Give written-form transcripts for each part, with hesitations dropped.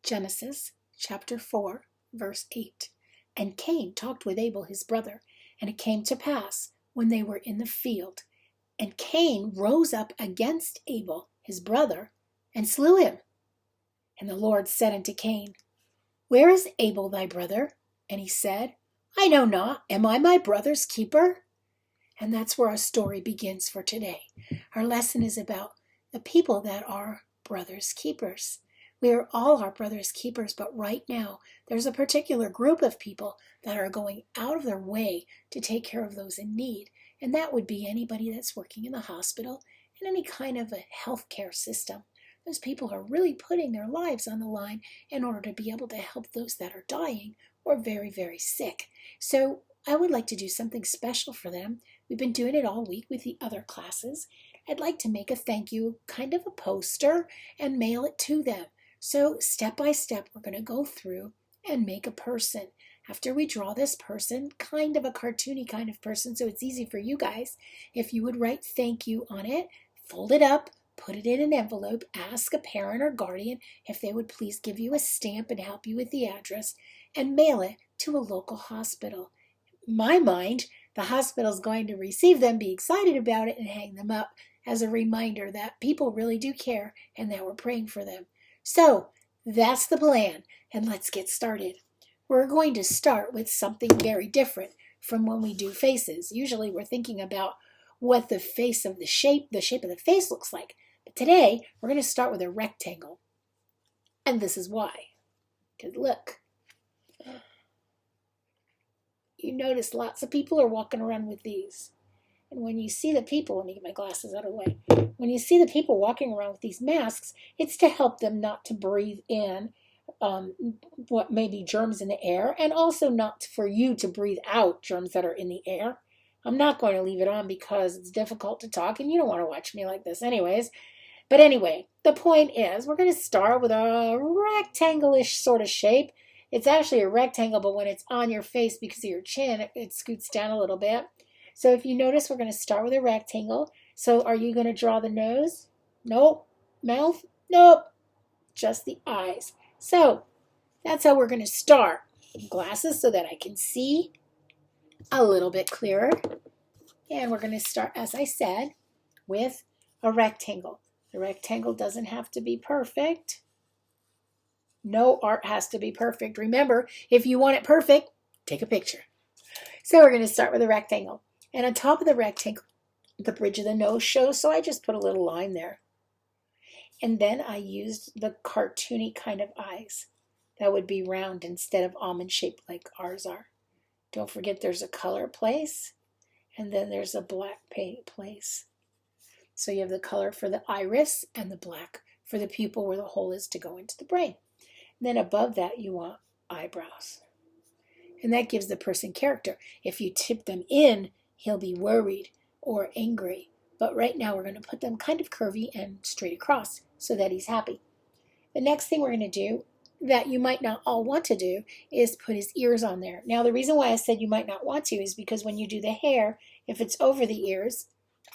Genesis chapter 4, verse 8. And Cain talked with Abel his brother, and it came to pass, when they were in the field, and Cain rose up against Abel his brother, and slew him. And the Lord said unto Cain, Where is Abel thy brother? And he said, I know not. Am I my brother's keeper? And that's where our story begins for today. Our lesson is about the people that are brothers' keepers. We are all our brother's keepers, but right now there's a particular group of people that are going out of their way to take care of those in need. And that would be anybody that's working in the hospital and any kind of a healthcare system. Those people are really putting their lives on the line in order to be able to help those that are dying or very, very sick. So I would like to do something special for them. We've been doing it all week with the other classes. I'd like to make a thank you, kind of a poster, and mail it to them. So step by step, we're going to go through and make a person. After we draw this person, kind of a cartoony kind of person, so it's easy for you guys, if you would write thank you on it, fold it up, put it in an envelope, ask a parent or guardian if they would please give you a stamp and help you with the address, and mail it to a local hospital. In my mind, the hospital's going to receive them, be excited about it, and hang them up as a reminder that people really do care and that we're praying for them. So that's the plan, and let's get started. We're going to start with something very different from when we do faces. Usually we're thinking about what the shape of the face looks like. But today we're going to start with a rectangle. And this is why. Because look, you notice lots of people are walking around with these. And when you see the people, let me get my glasses out of the way. When you see the people walking around with these masks, it's to help them not to breathe in what may be germs in the air, and also not for you to breathe out germs that are in the air. I'm not going to leave it on because it's difficult to talk, and you don't want to watch me like this anyways. But anyway, the point is we're going to start with a rectangle-ish sort of shape. It's actually a rectangle, but when it's on your face because of your chin, it scoots down a little bit. So if you notice, we're going to start with a rectangle. So are you going to draw the nose? Nope. Mouth? Nope. Just the eyes. So that's how we're going to start. Glasses so that I can see a little bit clearer. And we're going to start, as I said, with a rectangle. The rectangle doesn't have to be perfect. No art has to be perfect. Remember, if you want it perfect, take a picture. So we're going to start with a rectangle. And on top of the rectangle, the bridge of the nose shows, so I just put a little line there. And then I used the cartoony kind of eyes. That would be round instead of almond-shaped like ours are. Don't forget there's a color place, and then there's a black place. So you have the color for the iris and the black for the pupil where the hole is to go into the brain. And then above that you want eyebrows. And that gives the person character. If you tip them in, he'll be worried or angry. But right now we're going to put them kind of curvy and straight across so that he's happy. The next thing we're going to do that you might not all want to do is put his ears on there. Now the reason why I said you might not want to is because when you do the hair, if it's over the ears,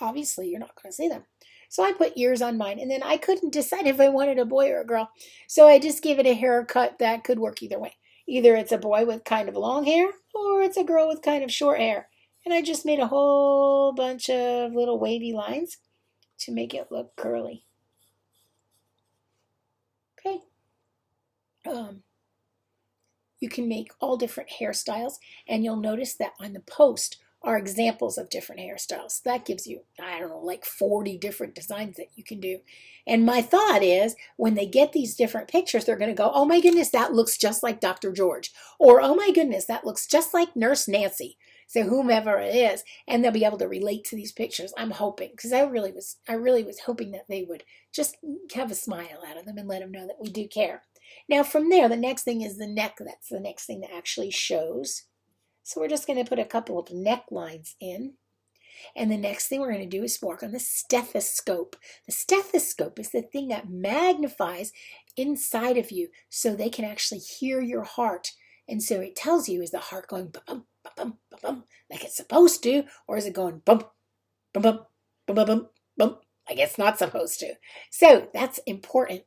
obviously you're not going to see them. So I put ears on mine, and then I couldn't decide if I wanted a boy or a girl. So I just gave it a haircut that could work either way. Either it's a boy with kind of long hair, or it's a girl with kind of short hair. And I just made a whole bunch of little wavy lines to make it look curly. Okay. You can make all different hairstyles, and you'll notice that on the post are examples of different hairstyles. That gives you, I don't know, like 40 different designs that you can do. And my thought is, when they get these different pictures, they're going to go, oh my goodness, that looks just like Dr. George. Or, oh my goodness, that looks just like Nurse Nancy. So whomever it is, and they'll be able to relate to these pictures. I'm hoping, because I really was hoping that they would just have a smile out of them and let them know that we do care. Now from there, the next thing is the neck. That's the next thing that actually shows. So we're just going to put a couple of neck lines in. And the next thing we're going to do is work on the stethoscope. The stethoscope is the thing that magnifies inside of you so they can actually hear your heart. And so it tells you, is the heart going bum, bum, bum, bum, bum, like it's supposed to, or is it going bump, bum, bum, bum, bum, bum, bum, like it's not supposed to? So that's important.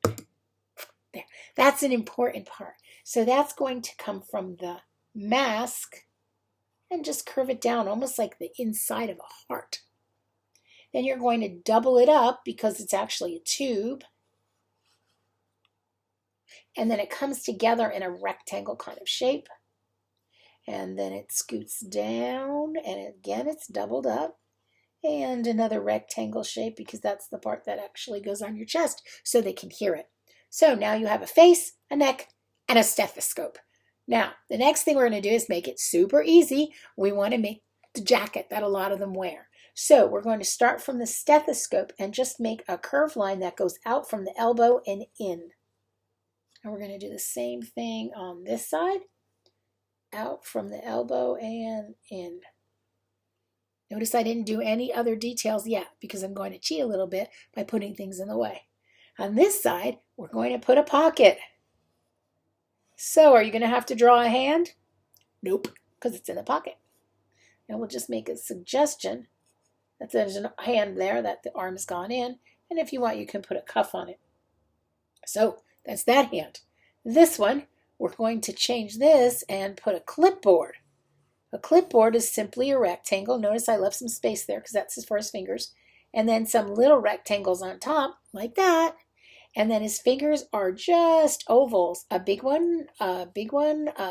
There. That's an important part. So that's going to come from the mask and just curve it down almost like the inside of a heart. Then you're going to double it up because it's actually a tube. And then it comes together in a rectangle kind of shape. And then it scoots down, and again it's doubled up. And another rectangle shape because that's the part that actually goes on your chest so they can hear it. So now you have a face, a neck, and a stethoscope. Now, the next thing we're going to do is make it super easy. We want to make the jacket that a lot of them wear. So we're going to start from the stethoscope and just make a curved line that goes out from the elbow and in. And we're going to do the same thing on this side. Out from the elbow and in. Notice I didn't do any other details yet because I'm going to cheat a little bit by putting things in the way. On this side, we're going to put a pocket. So are you going to have to draw a hand? Nope, because it's in the pocket. And we'll just make a suggestion that there's a hand there, that the arm's gone in. And if you want, you can put a cuff on it. So that's that hand. This one, we're going to change this and put a clipboard. A clipboard is simply a rectangle. Notice I left some space there because that's for his fingers. And then some little rectangles on top, like that. And then his fingers are just ovals. A big one, a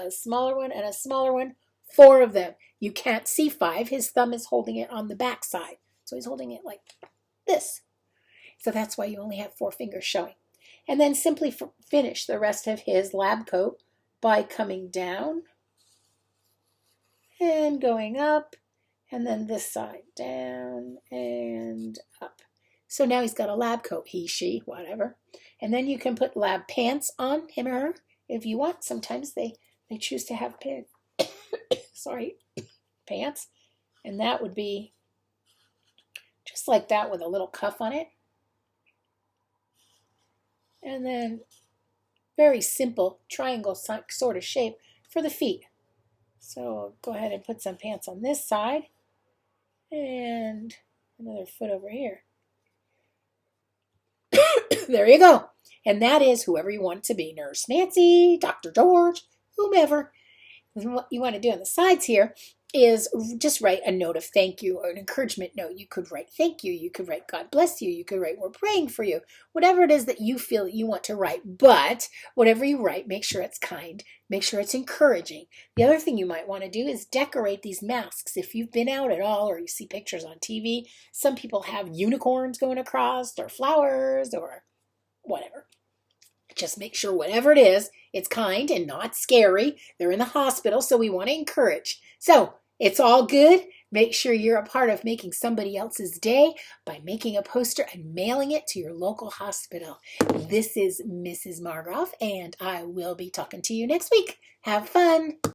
smaller one, and a smaller one. 4 of them. You can't see 5. His thumb is holding it on the back side. So he's holding it like this. So that's why you only have 4 fingers showing. And then simply finish the rest of his lab coat by coming down and going up, and then this side, down and up. So now he's got a lab coat, he, she, whatever. And then you can put lab pants on him or her if you want. Sometimes they choose to have pants. And that would be just like that with a little cuff on it. And then very simple triangle sort of shape for the feet. So I'll go ahead and put some pants on this side and another foot over here. There you go. And that is whoever you want it to be. Nurse Nancy, Dr. George, whomever. And what you want to do on the sides here is just write a note of thank you or an encouragement note. You could write thank you. You could write God bless you. You could write we're praying for you. Whatever it is that you feel that you want to write. But whatever you write, make sure it's kind. Make sure it's encouraging. The other thing you might want to do is decorate these masks. If you've been out at all or you see pictures on TV, some people have unicorns going across or flowers or whatever. Just make sure whatever it is, it's kind and not scary. They're in the hospital, so we want to encourage. So it's all good. Make sure you're a part of making somebody else's day by making a poster and mailing it to your local hospital. This is Mrs. Margroff, and I will be talking to you next week. Have fun.